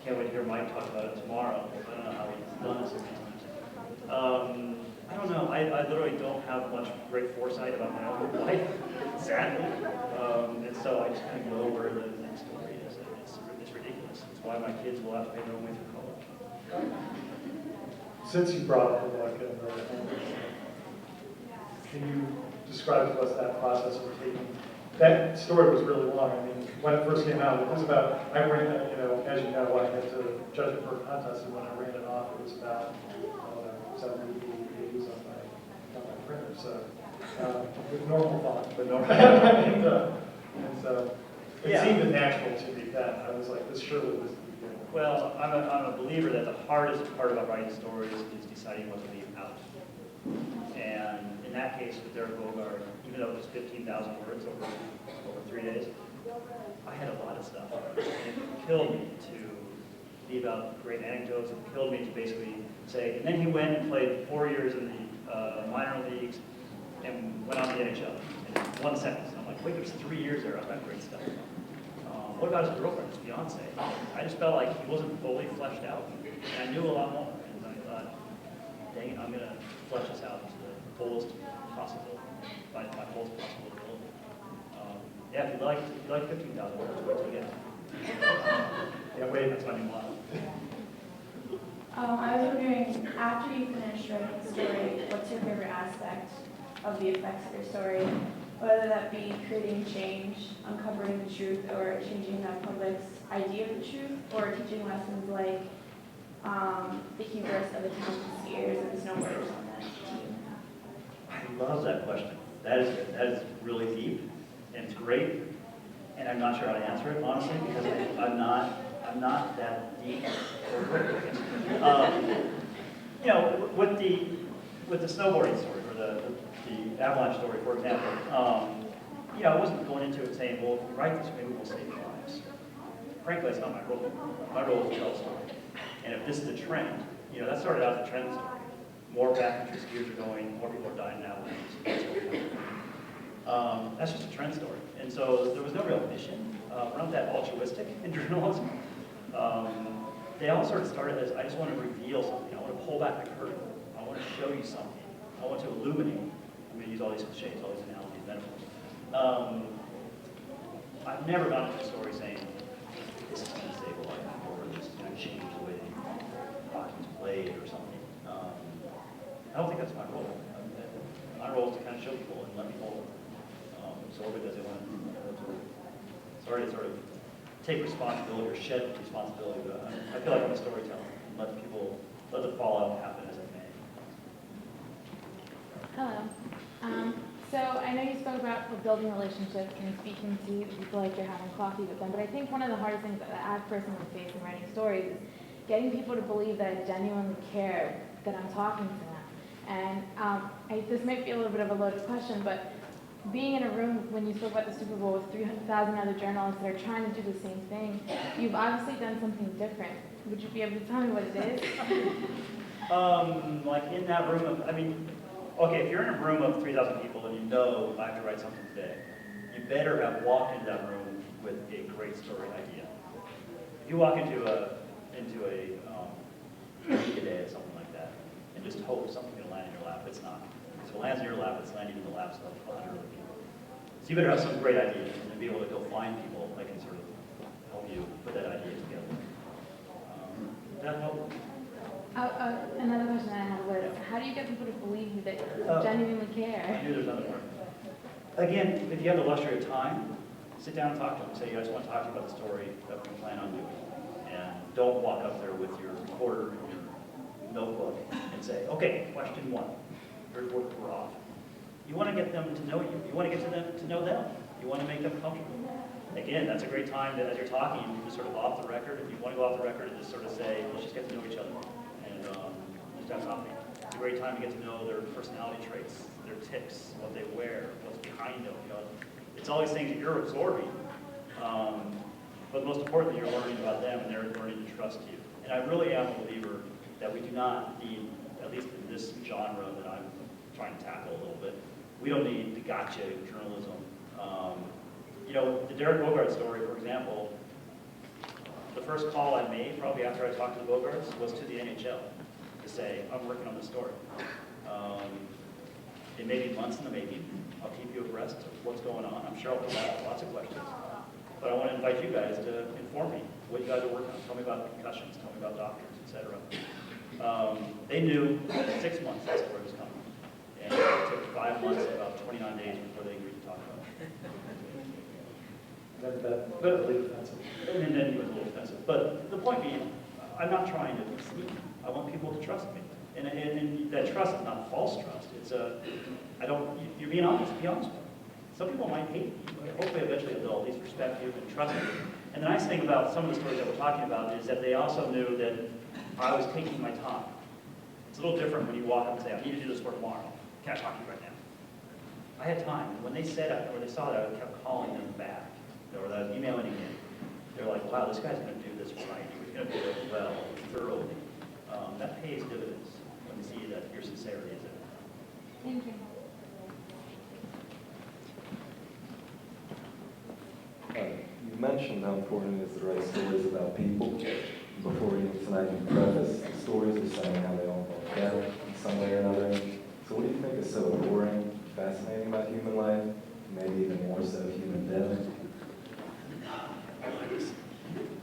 Can't wait to hear Mike talk about it tomorrow. I don't know how he's done it so many times. I don't know. I literally don't have much great foresight about my own life. sadly. And so I just kind of go where the next story is. And it's ridiculous. It's why my kids will have to pay their own way through college. Since you brought up the book, can you describe to us that process of taking, that story was really long. I mean, when it first came out, it was about, I ran it, you know, as you know, I had to judge it for a contest, and when I ran it off, it was about, I don't know, 70 pages on my printer, so, with normal font, but normal. And so, it Yeah. seemed natural to me then. I was like, this surely was the beginning. Well, I'm a believer that the hardest part about writing stories is deciding what to leave out. And in that case, with Derek Bogard, even though it was 15,000 words over 3 days, I had a lot of stuff. And it killed me to leave out great anecdotes. It killed me to basically say, and then he went and played 4 years in the minor leagues and went on to the NHL. In 1 sentence. And I'm like, wait, there's 3 years there of that great stuff. What about his girlfriend, his fiance? I just felt like he wasn't fully fleshed out. And I knew a lot more. And I thought, dang it, I'm going to flesh this out to the fullest possible, my fullest possible ability. Yeah, if you like 15,000 words, wait till you get it. Yeah, wait, that's my new model. I was wondering, after you finish writing the story, what's your favorite aspect of the effects of your story? Whether that be creating change, uncovering the truth, or changing the public's idea of the truth, or teaching lessons like the hubris of the town skiers and snowboarders on that team. I love that question. That is really deep, and it's great, and I'm not sure how to answer it, honestly, because I'm not that deep or quick. You know, with the snowboarding story, or the avalanche story, for example, you know, I wasn't going into it saying, well, if we write this, maybe we'll save lives. Frankly, that's not my role. My role is to tell a story. And if this is the trend, you know, that started out as a trend story. More backcountry skiers are going, more people are dying in avalanches. That's just a trend story. And so there was no real mission. We're not that altruistic in journalism. They all sort of started as, I just want to reveal something. I want to pull back the curtain. I want to show you something. I want to illuminate. I'm going to use all these cliches, all these analogies, metaphors. I've never gone into a story saying, this is going to save a life, or this is going to change the way hockey's played, or something. I don't think that's my role. My role is to kind of show people and let people absorb it as they want to. Sorry to sort of take responsibility or shed responsibility, but I feel like I'm a storyteller and let the fallout happen as it may. Hello. So I know you spoke about building relationships and speaking to people like you're having coffee with them, but I think one of the hardest things that I personally face in writing stories is getting people to believe that I genuinely care that I'm talking to them. And this might be a little bit of a loaded question, but being in a room when you spoke about the Super Bowl with 3,000 other journalists that are trying to do the same thing, you've obviously done something different. Would you be able to tell me what it is? Like in that room okay, if you're in a room of 3,000 people and you know I have to write something today, you better have walked into that room with a great story idea. If you walk into a today or something like that, and just hope something's going to land in your lap, it's not. Because if it lands in your lap, it's landing in the laps of 100 other people. So you better have some great ideas and be able to go find people that can sort of help you put that idea together. That help? Another question I had was, how do you get people to believe you that you genuinely care? I knew there's another part. Again, if you have the luxury of time, sit down and talk to them. Say, I just want to talk to you about the story that we plan on doing. And don't walk up there with your recorder and your notebook and say, okay, question 1. Here's where we're off. You want to get them to know you. You want to get them to know them. You want to make them comfortable. Again, that's a great time that as you're talking, you just sort of off the record. If you want to go off the record and just sort of say, let's just get to know each other. And just have something. It's a great time to get to know their personality traits, their tics, what they wear, what's behind them. You know, it's all these things that you're absorbing. But most importantly, you're learning about them and they're learning to trust you. And I really am a believer that we do not need, at least in this genre that I'm trying to tackle a little bit, we don't need the gotcha journalism. You know, the Derek Bogard story, for example, the first call I made, probably after I talked to the Bogards, was to the NHL to say, I'm working on this story. It may be months in the making. I'll keep you abreast of what's going on. I'm sure I'll come back with lots of questions. But I want to invite you guys to inform me what you guys are working on. Tell me about concussions, tell me about doctors, etc. They knew 6 months that's where it was coming. And it took 5 months, about 29 days before they agreed to talk about it. But a little offensive. And then he was a little offensive. But the point being, I'm not trying to be sneaky. I want people to trust me. And that trust is not false trust. It's you're being honest. Be honest with me. Some people might hate you, but hopefully eventually they'll at least respect you and trust you. And the nice thing about some of the stories that we're talking about is that they also knew that I was taking my time. It's a little different when you walk up and say, I need to do this work tomorrow. Can't talk to you right now. I had time. And when they said it, or they saw that, I kept calling them back. Or I was emailing again. They're like, wow, this guy's going to do this right. He's going to do it well, thoroughly. That pays dividends when you see that your sincerity is in it. Thank you. You mentioned how important it is to write stories about people. Before reading tonight, you prefaced the stories with saying how they all involve death in some way or another. So what do you think is so boring, fascinating about human life? Maybe even more so human death?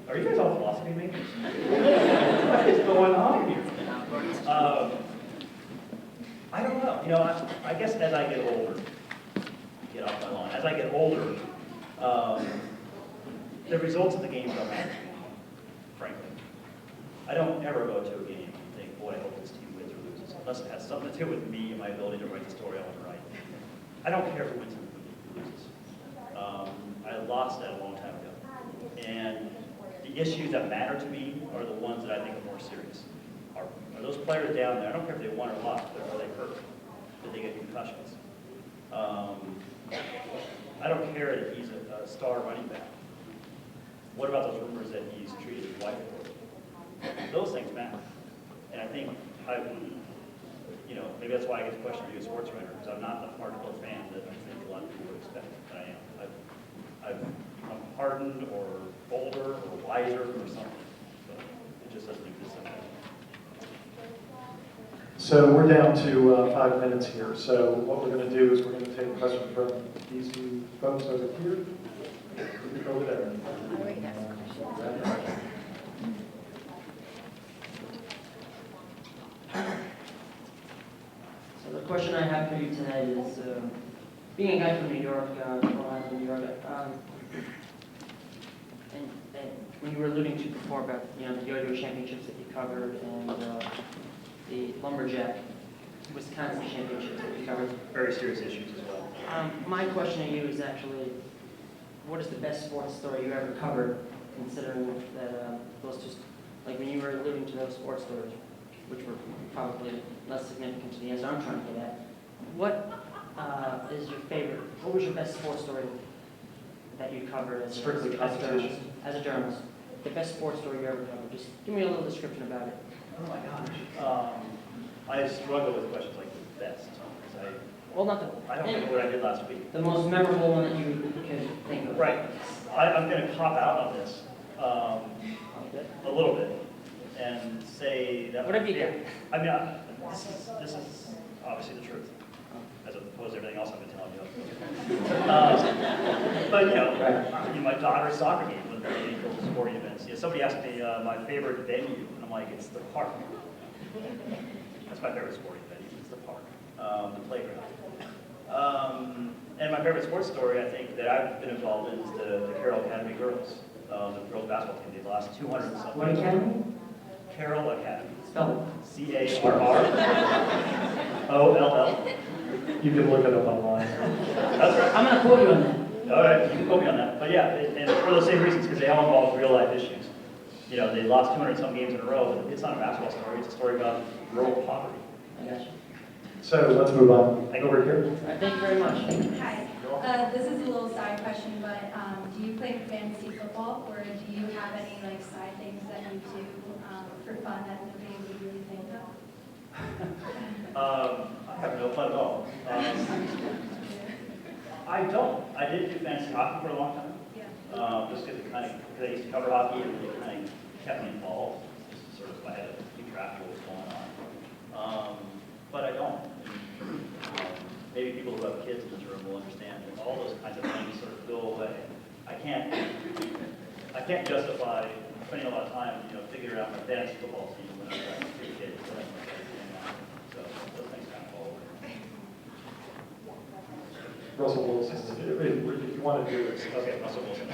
Are you guys all philosophy majors? What is going on here? I don't know. You know, I guess as I get older, get off my lawn, as I get older, the results of the game don't matter to me, frankly. I don't ever go to a game and think, boy, I hope this team wins or loses, unless it has something to do with me and my ability to write the story I want to write. I don't care who wins and who loses. I lost that a long time ago. And the issues that matter to me are the ones that I think are more serious. Are those players down there, I don't care if they won or lost, but are they hurt? Did they get concussions? I don't care that he's a star running back. What about those rumors that he's treated his wife poorly? Those things matter. And I think maybe that's why I get the question to be a sports writer, because I'm not the hardcore fan that I think a lot of people would expect that I am. I've become hardened or older or wiser or something, but it just doesn't exist in that. So we're down to 5 minutes here. So what we're going to do is we're going to take a question from these two folks over here. Over there. So the question I have for you tonight is, being a guy from New York, New York, and when you were alluding to before about the yo-yo championships that you covered and the lumberjack Wisconsin championships that you covered. Very serious issues as well. My question to you is actually, what is the best sports story you ever covered, considering that those two, like when you were alluding to those sports stories, which were probably less significant to the answer I'm trying to get at, what is your favorite, what was your best sports story that you covered as Strictly competition. As a journalist? The best sports story you ever covered. Just give me a little description about it. Oh my gosh. I struggle with questions like the best. Well, not I don't remember what I did last week. the most memorable one that you could think of. Right. I'm going to cop out on this a little bit and say that. Whatever you got. I mean, this is obviously the truth, as opposed to everything else I've been telling you. But my daughter's soccer game was one of the cool sporting events. Somebody asked me my favorite venue, and I'm like, it's the park. That's my favorite sporting venue. It's the park, the playground. And my favorite sports story, I think, that I've been involved in is the Carroll Academy girls, the girls basketball team. They lost 200 and something. What academy? Carroll Academy. Spell CARROLL. You can look it up online. That's right. I'm going to quote you on that. All right, you can quote me on that. But yeah, and for the same reasons, because they all involve real life issues. They lost 200 some games in a row, but it's not a basketball story. It's a story about rural poverty. I got you. So let's move on. Over here. All right, thank you very much. Hi. This is a little side question, but do you play fantasy football, or do you have any side things that you do for fun that nobody would really think of? I have no fun at all. I don't. I did do fantasy hockey for a long time. Yeah. Just because I used to cover hockey and it kind of kept me involved. Just sort of I had to keep track of what was going on. But I don't. all those kinds of things sort of go away. I can't justify spending a lot of time, figuring out my fantasy football team when I was like a kid. So those things kind of fall away. Russell Wilson, if you want to do it. Okay, Russell Wilson.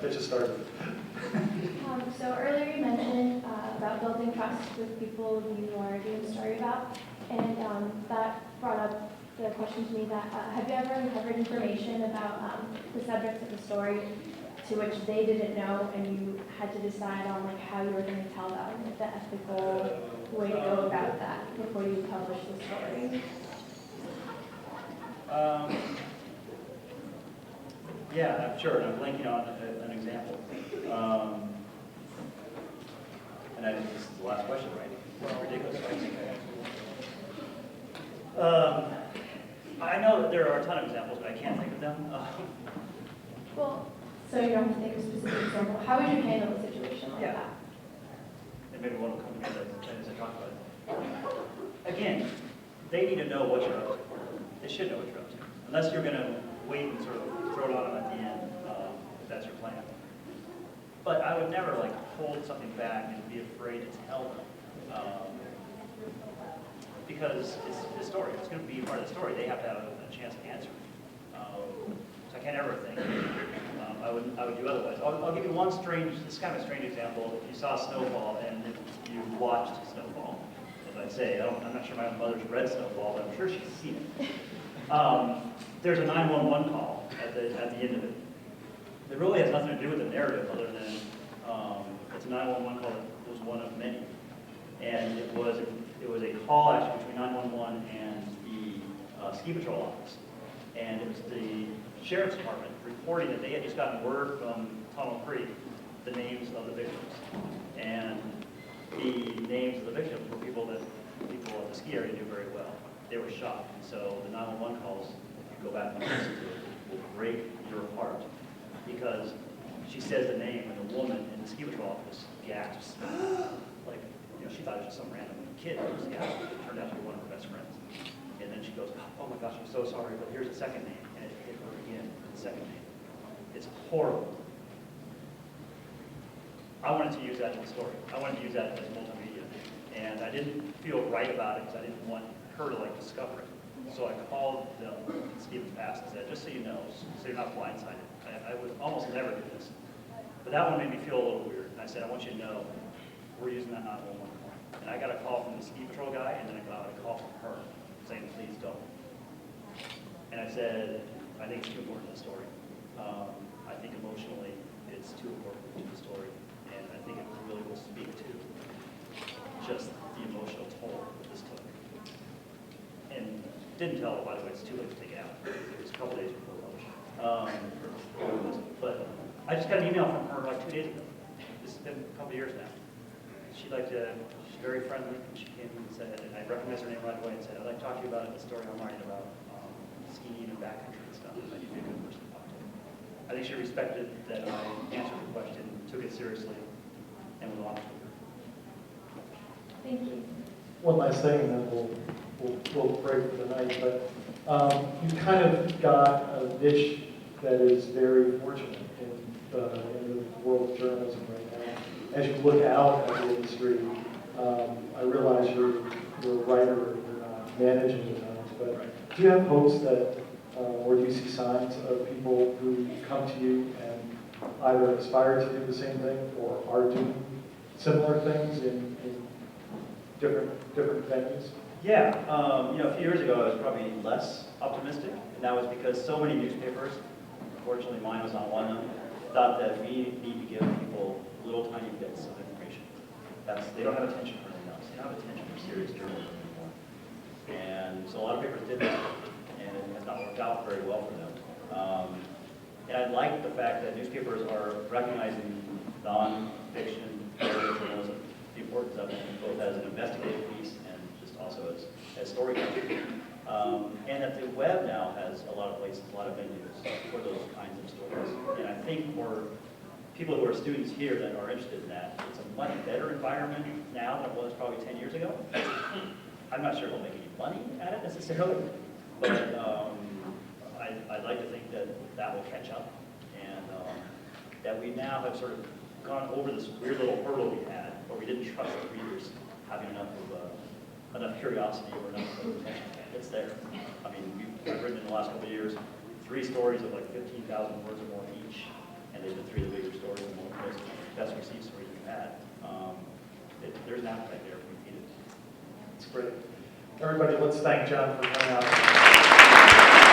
That just started. So earlier you mentioned about building trust with people who you are doing a story about, and that brought up the question to me that have you ever uncovered information about the subjects of the story to which they didn't know, and you had to decide on like how you were going to tell them, like the ethical way to go about that before you publish the story? Yeah, I'm sure, and I'm blanking on an example. And I think this is the last question, right? It's ridiculous, right? I know that there are a ton of examples, but I can't think of them. Well, so you don't have to think of a specific example. How would you handle a situation like that? And maybe one will come together as I talk about it. Again, they need to know what you're up to. They should know what you're up to. Unless you're going to wait and sort of throw it on them at the end, if that's your plan. But I would never like hold something back and be afraid to tell them. Because it's the story. It's going to be part of the story. They have to have a chance to answer. So I can't ever think. I would do otherwise. I'll give you one strange, this is kind of a strange example. If you saw Snowfall and if you watched Snowfall, as I'd say, I'm not sure my own mother's read Snowfall, but I'm sure she's seen it. There's a 911 call at the end of it. It really has nothing to do with the narrative other than it's a 911 call that was one of many. And it was a call actually between 911 and the ski patrol office. And it was the sheriff's department reporting that they had just gotten word from Tunnel Creek the names of the victims. And the names of the victims were people that people at the ski area knew very well. They were shocked. And so the 911 calls, if you go back and listen to it, will break your heart. Because she says the name and the woman in the ski patrol office gasps. Like, she thought it was just some random kid who was gasping. It turned out to be one of her best friends. And then she goes, oh my gosh, I'm so sorry, but here's the second name. And it hit her again for the second name. It's horrible. I wanted to use that in the story. I wanted to use that as multimedia. And I didn't feel right about it because I didn't want her to discover it. So I called them, Stephen Pass, and said, just so you know, so you're not blindsided. I would almost never do this. But that one made me feel a little weird. And I said, I want you to know, we're using that 911 call. And I got a call from the ski patrol guy, and then I got a call from her saying, please don't. And I said, I think it's too important to the story. I think emotionally, it's too important to the story. And I think it really will speak to just the emotional toll that this took. And didn't tell her, by the way, it's too late to take it out. It was a couple days before publishing. But I just got an email from her like 2 days ago. This has been a couple years now. She's very friendly, and she came and said, and I recognized her name right away and said, I'd like to talk to you about the story I'm writing about skiing and backcountry and stuff. I think you'd be a good person to talk to. I think she respected that I answered her question, took it seriously, and was honest with her. Thank you. One last thing, and then we'll break for the night. But you kind of got a niche that is very fortunate in the world of journalism right now. As you look out at the industry, I realize you're a writer, you're not managing the Times, but do you have hopes that, or do you see signs of people who come to you and either aspire to do the same thing or are doing similar things in different venues? Yeah, a few years ago I was probably less optimistic, and that was because so many newspapers, unfortunately mine was not one of them, thought that we need to give people little tiny bits of information. They don't have attention for anything else. They don't have attention for serious journalism anymore. And so a lot of papers did that, and it has not worked out very well for them. And I like the fact that newspapers are recognizing non-fiction journalism, the importance of it, both as an investigative piece and just also as storytelling. And that the web now has a lot of places, a lot of venues for those kinds of stories. And I think for people who are students here that are interested in that, it's a much better environment now than it was probably 10 years ago. I'm not sure it'll make any money at it necessarily, but I'd like to think that that will catch up, and that we now have sort of gone over this weird little hurdle we had, where we didn't trust the readers having enough curiosity or enough attention. It's there. I mean, I've written in the last couple of years 3 stories of like 15,000 words or more each, and they've been 3 of the bigger stories and one of the best received stories we've had. There's an appetite there if we feed it. It's great. Everybody, let's thank John for coming out.